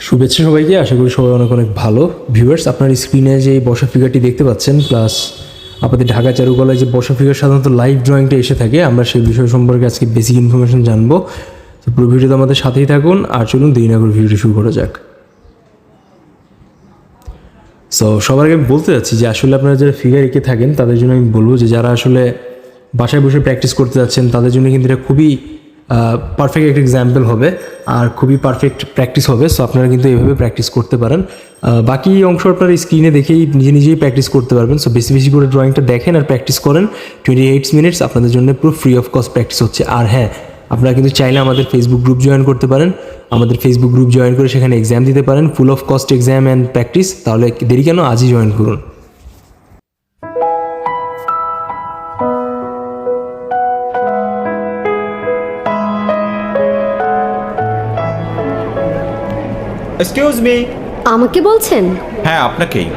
শুভেচ্ছা সবাইকে, আশা করি সবাই অনেক অনেক ভালো। ভিউয়ার্স, আপনার স্ক্রিনে যে বসা ফিগারটি দেখতে পাচ্ছেন, প্লাস আপনাদের ঢাকা চারুকলায় যে বসা ফিগার সাধারণত লাইভ ড্রয়িংটা এসে থাকে, আমরা সেই বিষয় সম্পর্কে আজকে বেসিক ইনফরমেশন জানবো। তো পুরো ভিডিওতে আমাদের সাথেই থাকুন, আর চলুন দেরি না করে ভিডিওটি শুরু করা যাক। সো সবার আগে আমি বলতে যাচ্ছি যে আসলে আপনারা যারা ফিগার এঁকে থাকেন তাদের জন্য আমি বলবো যে যারা আসলে বাসায় বসে প্র্যাকটিস করতে যাচ্ছেন তাদের জন্য কিন্তু এটা খুবই পারফেক্ট একটা এক্সাম্পল হবে আর খুবই পারফেক্ট প্র্যাকটিস হবে। সো আপনারা কিন্তু এইভাবে প্র্যাকটিস করতে পারেন। বাকি অংশ আপনারা স্ক্রিনে দেখেই নিজেই প্র্যাকটিস করতে পারবেন। সো বেশি বেশি করে ড্রয়িংটা দেখেন আর প্র্যাকটিস করেন। 28 মিনিটস আপনাদের জন্য পুরো ফ্রি অফ কস্ট প্র্যাকটিস হচ্ছে। আর হ্যাঁ, আপনারা কিন্তু চাইলে আমাদের ফেসবুক গ্রুপ জয়েন করতে পারেন। আমাদের ফেসবুক গ্রুপ জয়েন করে সেখানে এক্সাম দিতে পারেন, full of cost exam and practice. তাহলে দেরি কেন, আজই জয়েন করুন। Excuse me. আমাকে বলছেন? হ্যাঁ, আপনাকেই।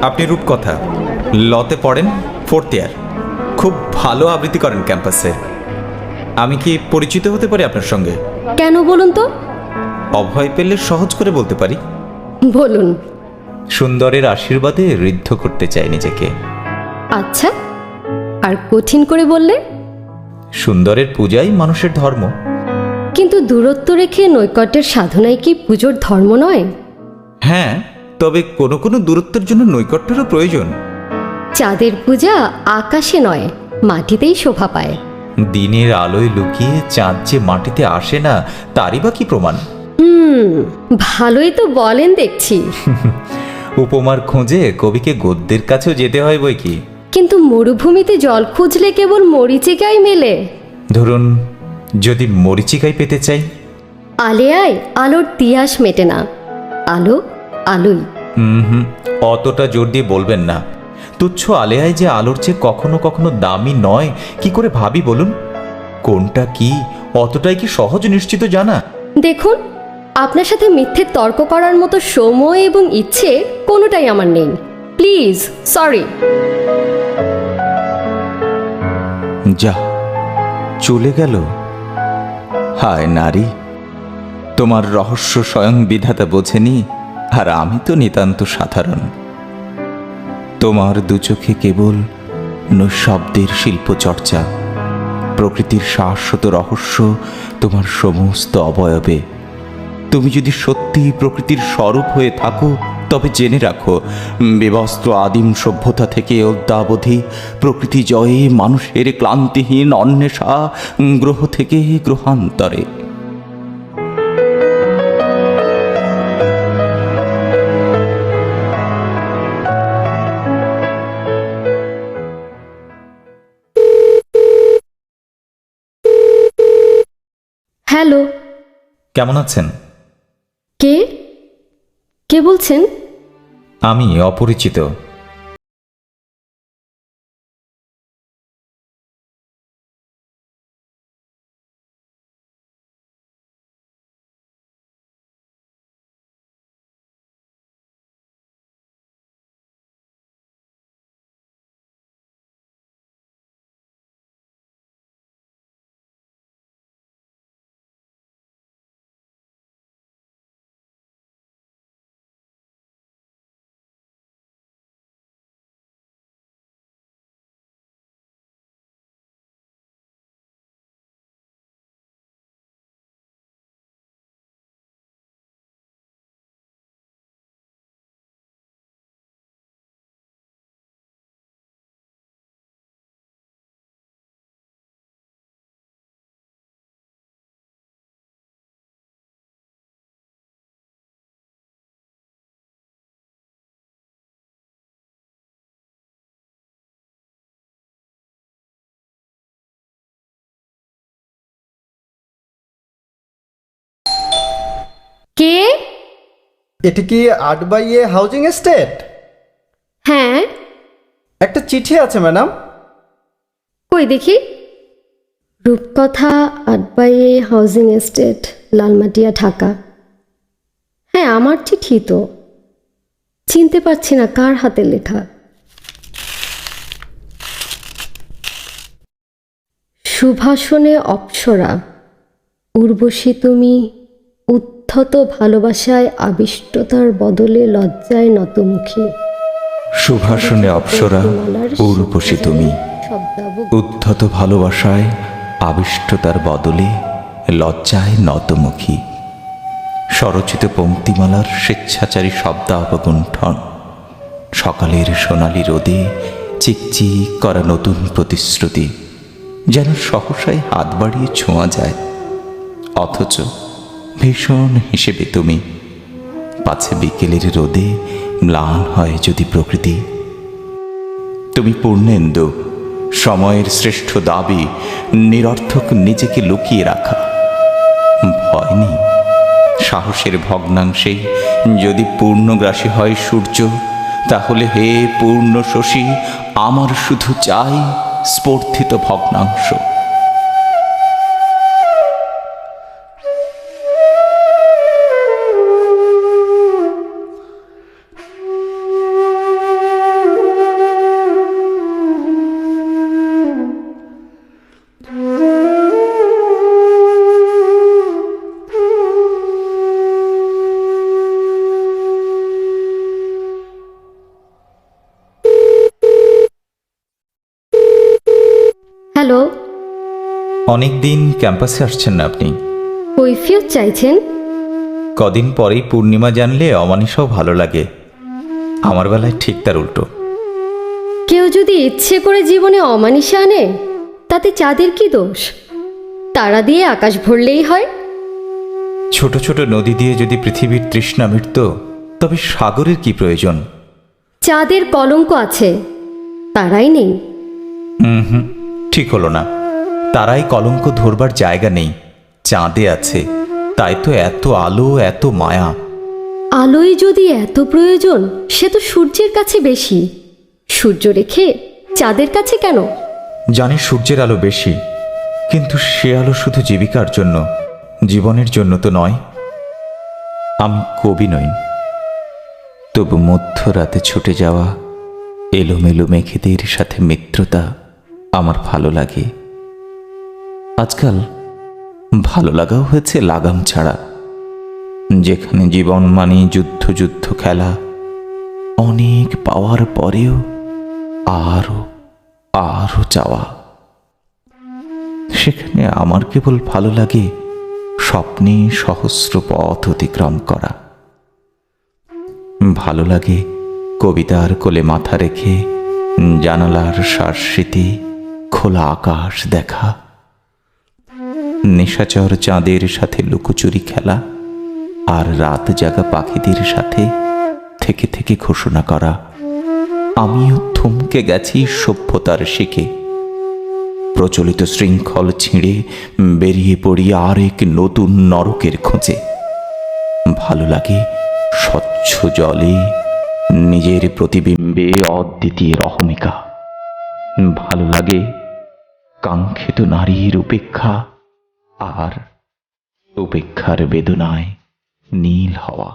আপনি রূপকথা, লতে পড়েন, 4th ইয়ার। খুব ভালো আবৃত্তি করেন ক্যাম্পাসে। আমি কি পরিচিত হতে পারি আপনার সঙ্গে? কেন বলুন তো? অভয় পেলে সহজ করে বলতে পারি। বলুন। সুন্দরের আশীর্বাদে ঋদ্ধ করতে চাই নিজেকে। আচ্ছা, আর কঠিন করে বললে? সুন্দরের পূজাই মানুষের ধর্ম। কিন্তু দূরত্ব রেখে নৈকট্যের সাধনাই কি পুজোর ধর্ম নয়? হ্যাঁ, তবে কোনো কোনো দূরত্বের জন্য নৈকট্যেরও প্রয়োজন। চাঁদের পূজা আকাশে নয়, মাটিতেই শোভা পায়। দিনের আলোয় লুকিয়ে চাঁদ যে মাটিতে আসে না, তারই বা কি প্রমাণ? ভালোই তো বলেন দেখছি। উপমার খোঁজে কবিকে গদ্যের কাছেও যেতে হয় বই কি। কিন্তু মরুভূমিতে জল খুঁজলে কেবল মরিচিকাই মেলে। ধরুন, যদি মরিচিকাই পেতে চাই? আলেয়ায় আলোর তিয়াস মেটে না, আলো আলোই। অতটা জোর দিয়ে বলবেন না। তুচ্ছ আলেয়ায় যে আলোর চেয়ে কখনো কখনো দামি নয়, কি করে ভাবি বলুন? কোনটা কি অতটাই কি সহজ নিশ্চিত জানা? দেখুন, আপনার সাথে মিথ্যে তর্ক করার মতো সময় এবং ইচ্ছে কোনোটাই আমার নেই। Please, sorry. যা চলে গেল। হায় নারী, তোমার রহস্য স্বয়ং বিধাতা বোঝেনি, আর আমি তো নিতান্ত সাধারণ। তোমার দুচোখে কেবল নৈশব্দের শিল্প চর্চা, প্রকৃতির শাশ্বত রহস্য তোমার সমস্ত অবয়বে। তুমি যদি সত্যি প্রকৃতির স্বরূপ হয়ে থাকো, তবে জেনে রাখো, বিবস্ত্র আদিম সভ্যতা থেকে অদ্যাবধি প্রকৃতি জয়ে মানুষের ক্লান্তিহীন অন্বেষা গ্রহ থেকে গ্রহান্তরে। হ্যালো। কেমন আছেন? কে কে বলছেন? আমি অপরিচিত। কে? এটি কি 8/A হাউজিং এস্টেট? হ্যাঁ। একটা চিঠি আছে ম্যাডাম। কই দেখি। রূপকথা, 8/A housing estate, Lalmatia, Dhaka. হ্যাঁ, আমার চিঠি তো। চিনতে পারছি না কার হাতে লেখা। সুভাষণে অপ্সরা, উর্বশী তুমি, উদ্ধত ভালোবাসায় আবিষ্টতার বদলে লজ্জায় নতমুখী। সুভাষণে অপ্সরা উর্বশী তুমি, উদ্ধত ভালোবাসায় আবিষ্টতার বদলে লজ্জায় নতমুখী। স্বরচিত পংক্তিমালার স্বেচ্ছাচারী শব্দাবগুণ্ঠন, সকালের সোনালি রোদে চিকচিক করা নতুন প্রতিশ্রুতি, যেন সহসাই হাত বাড়িয়ে ছোঁয়া যায়। অথচ ভীষণ হিসেবে তুমি, পাছে বিকেলের রোদে ম্লান হয় যদি প্রকৃতি। তুমি পূর্ণেন্দু, সময়ের শ্রেষ্ঠ দাবি নিরর্থক নিজেকে লুকিয়ে রাখা। ভয় নেই, সাহসের ভগ্নাংশেই যদি পূর্ণগ্রাসী হয় সূর্য, তাহলে হে পূর্ণ শশী, আমার শুধু চাই স্পর্ধিত ভগ্নাংশ। হ্যালো, অনেকদিন ক্যাম্পাসে আসছেন না আপনি। কৈফিয়ত চাইছেন? কদিন পরেই পূর্ণিমা জানলে অমানিসাও ভালো লাগে। আমার বেলায় ঠিক তার উল্টো। কেউ যদি ইচ্ছে করে জীবনে অমানিসা আনে, তাতে চাঁদের কি দোষ? তারা দিয়ে আকাশ ভরলেই হয়। ছোট ছোট নদী দিয়ে যদি পৃথিবীর তৃষ্ণা মিটত, তবে সাগরের কি প্রয়োজন? চাঁদের কলঙ্ক আছে, তারাই নেই। ঠিক হলো না। তারাই কলঙ্ক ধরবার জায়গা নেই, চাঁদে আছে। তাই তো এত আলো, এত মায়া। আলোয় যদি এত প্রয়োজন, সে তো সূর্যের কাছে বেশি। সূর্য রেখে চাঁদের কাছে কেন? জানি সূর্যের আলো বেশি, কিন্তু সে আলো শুধু জীবিকার জন্য, জীবনের জন্য তো নয়। আমি কবি নই, তবু মধ্যরাতে ছুটে যাওয়া এলোমেলো মেঘেদের সাথে মিত্রতা আমার ভালো লাগে। আজকাল ভালো লাগাও হয়েছে লাগাম ছাড়া, যেখানে জীবন মানে যুদ্ধ যুদ্ধ খেলা, অনেক পাওয়ার পরেও আরো আরো চাওয়া। সেখানে আমার কেবল ভালো লাগে স্বপ্নে সহস্র পথ অতিক্রম করা। ভালো লাগে কবিতার কোলে মাথা রেখে জানালার সারস্মৃতি খোলা আকাশ দেখা, নিশাচর চাঁদের সাথে লুকোচুরি খেলা, আর রাত জাগা পাখিদের সাথে থেকে থেকে ঘোষণা করা, আমিও থমকে গেছি সভ্যতার শিখে। প্রচলিত শৃঙ্খল ছিঁড়ে বেরিয়ে পড়ি আর এক নতুন নরকের খোঁজে। ভালো লাগে স্বচ্ছ জলে নিজের প্রতিবিম্বে অদ্বিতীয় রহমিকা। ভালো লাগে কাঙ্ক্ষিত নারীর উপেক্ষা, আর উপেক্ষার বেদনায় নীল হওয়া।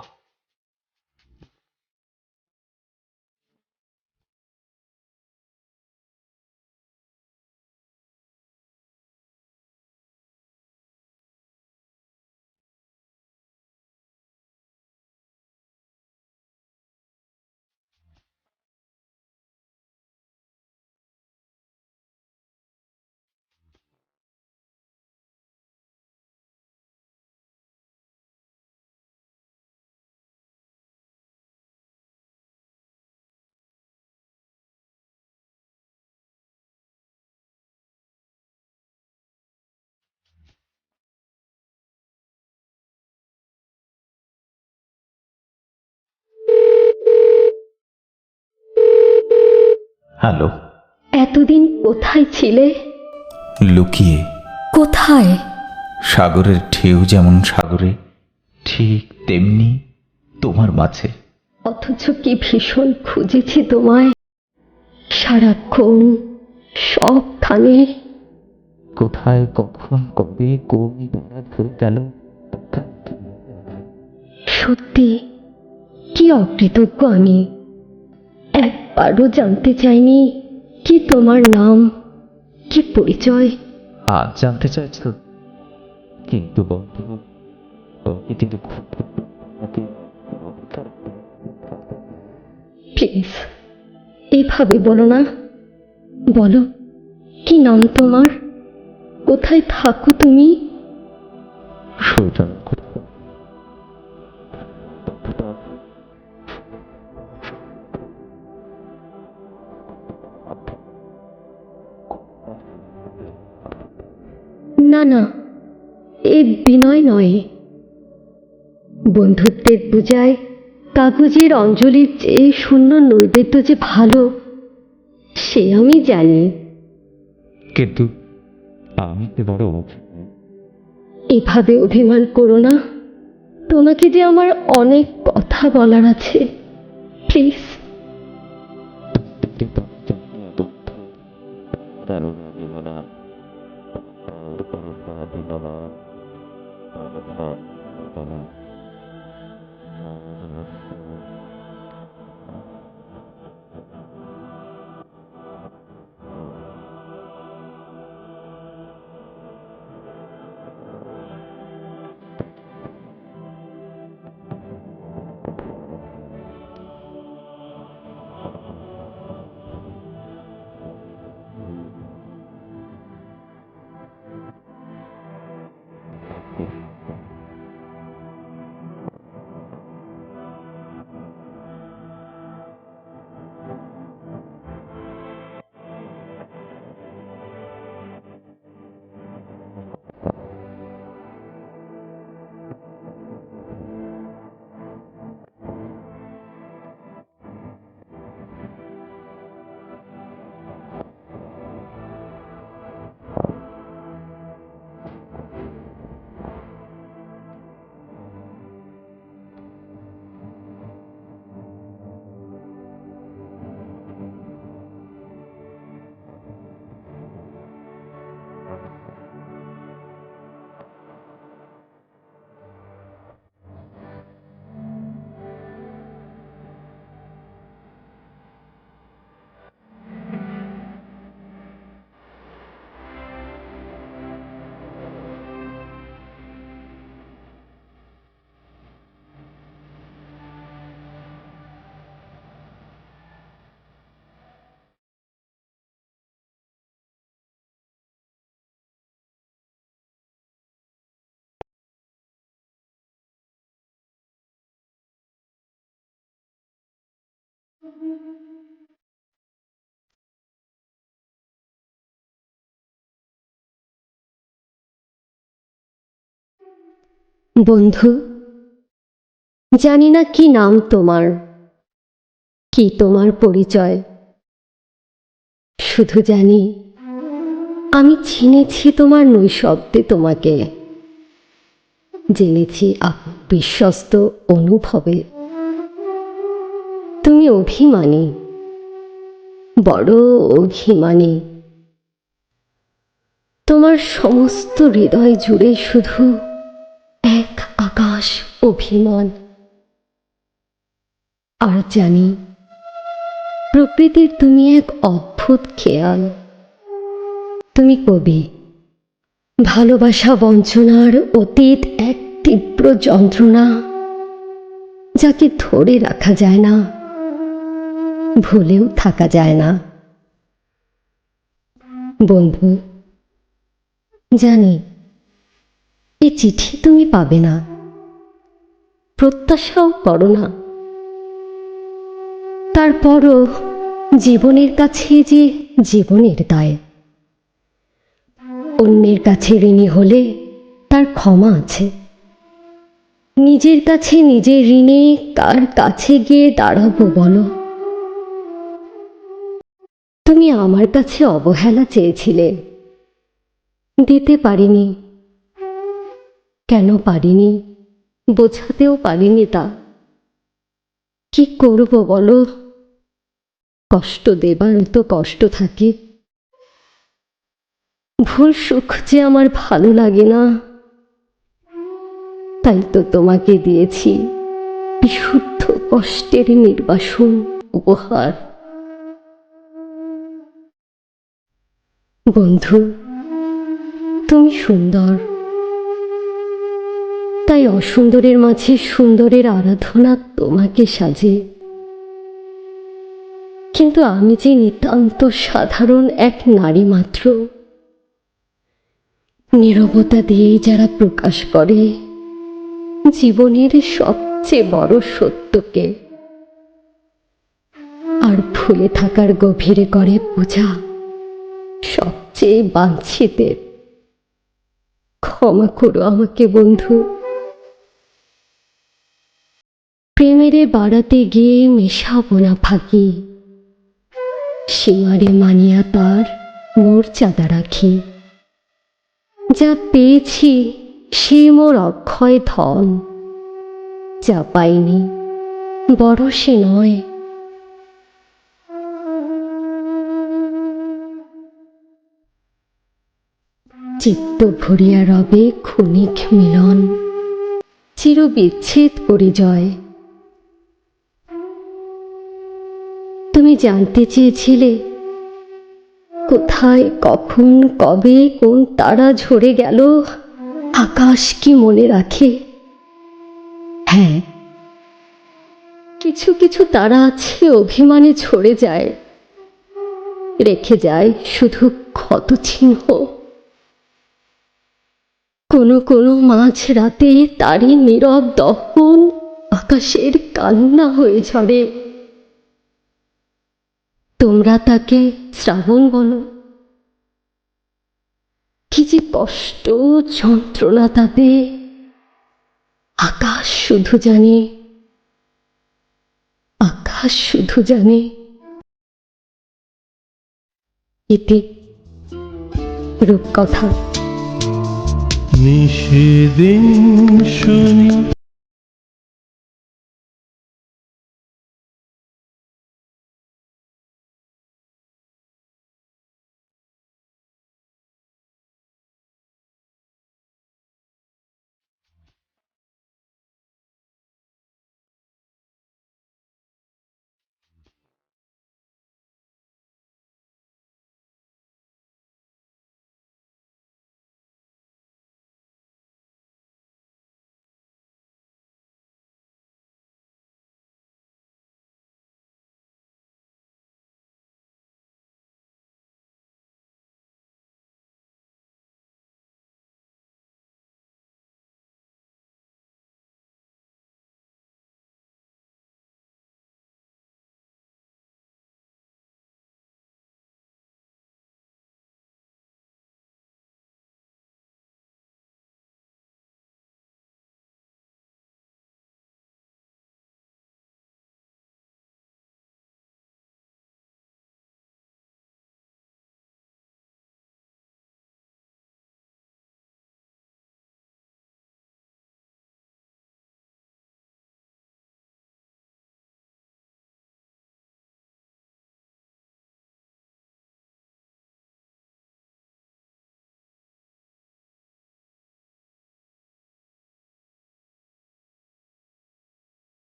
হ্যালো। এতদিন কোথায় ছিলে? লুকিয়ে। কোথায়? সাগরের ঢেউ যেমন সাগরে, ঠিক তেমনি তোমার মাঝে। অথচ কি ভীষণ খুঁজেছি তোমায়, সারাক্ষণ সবখানে। কোথায়, কখন, কবে, কোন বেড়া ধরে গেল। সত্যি কি অকৃতজ্ঞ আমি। একবারও জানতে চাইনি কি তোমার নাম, কি পরিচয়। আজ জানতে চাইছ, কিন্তু বন্ধু, প্লিজ এভাবে বলো না। বলো, কি নাম তোমার? কোথায় থাকো তুমি? না না, এ বিনয় নয়। বন্ধুত্বের পূজায় কাগজের অঞ্জলির চেয়ে শূন্য নৈবেদ্য যে ভালো, সে আমি জানি। কিন্তু আমি তো বড় এভাবে অভিমান করো না। তোমাকে যে আমার অনেক কথা বলার আছে, প্লিজ। বন্ধু, জানি না কি নাম তোমার, কি তোমার পরিচয়। শুধু জানি আমি চিনেছি তোমার নৈশব্দে তোমাকে, জেনেছি বিশ্বস্ত অনুভবে। তুমি অভিমানী, বড় অভিমানী। তোমার সমস্ত হৃদয় জুড়ে শুধু এক আকাশ অভিমান। আর জানি প্রকৃতির তুমি এক অদ্ভুত খেয়াল। তুমি কবি, ভালোবাসা বঞ্চনার অতীত এক তীব্র যন্ত্রণা, যাকে ধরে রাখা যায় না, ভুলেও থাকা যায় না। বন্ধু, জানি এ চিঠি তুমি পাবে না, প্রত্যাশাও করো না। তারপরও জীবনের কাছে যে জীবনের দায়। অন্যের কাছে ঋণী হলে তার ক্ষমা আছে, নিজের কাছে নিজের ঋণে কার কাছে গিয়ে দাঁড়াবো বলো? তুমি আমার কাছে অবহেলা চেয়েছিলে, দিতে পারিনি। কেন পারিনি বোঝাতেও পারিনি তা। কি করব বলো? কষ্ট দেবার তো কষ্ট থাকে। ভুল সুখ যে আমার ভালো লাগে না, তাই তো তোমাকে দিয়েছি বিশুদ্ধ কষ্টের নির্বাসন উপহার। বন্ধু, তুমি সুন্দর, তাই অসুন্দরের মাঝে সুন্দরের আরাধনা তোমাকে সাজে। কিন্তু আমি যে নিতান্ত সাধারণ এক নারী মাত্র। নীরবতা দিয়েই যারা প্রকাশ করে জীবনের সবচেয়ে বড় সত্যকে, আর ভুলে থাকার গভীরে করে পূজা সবচেয়ে বাঞ্ছিতের। ক্ষমা করো আমাকে বন্ধু। প্রেমেরে বাড়াতে গিয়ে মেশাবো না ফাঁকি, সীমারে মানিয়া তার মর্যাদা রাখি। যা পেয়েছি সে মোর অক্ষয় ধন, যা পাইনি বড় সে নয়। চিত্ত ভরিয়া রবে ক্ষণিক মিলন, চির বিচ্ছেদ পরিজয়। তুমি জানতে চেয়েছিলে কোথায় কখন কবে কোন তারা ঝরে গেল, আকাশ কি মনে রাখে? হ্যাঁ, কিছু কিছু তারা আছে অভিমানে ঝরে যায়, রেখে যায় শুধু ক্ষত চিহ্ন। কোনো কোনো মাঝ রাতে তারই নীরব দহন আকাশের কান্না হয়ে ঝরে। তোমরা তাকে শ্রাবণ বলো, কি যে কষ্ট যন্ত্রণা তাতে আকাশ শুধু জানে, আকাশ শুধু জানে। এতে রূপকথা। নিশিদিন শুনি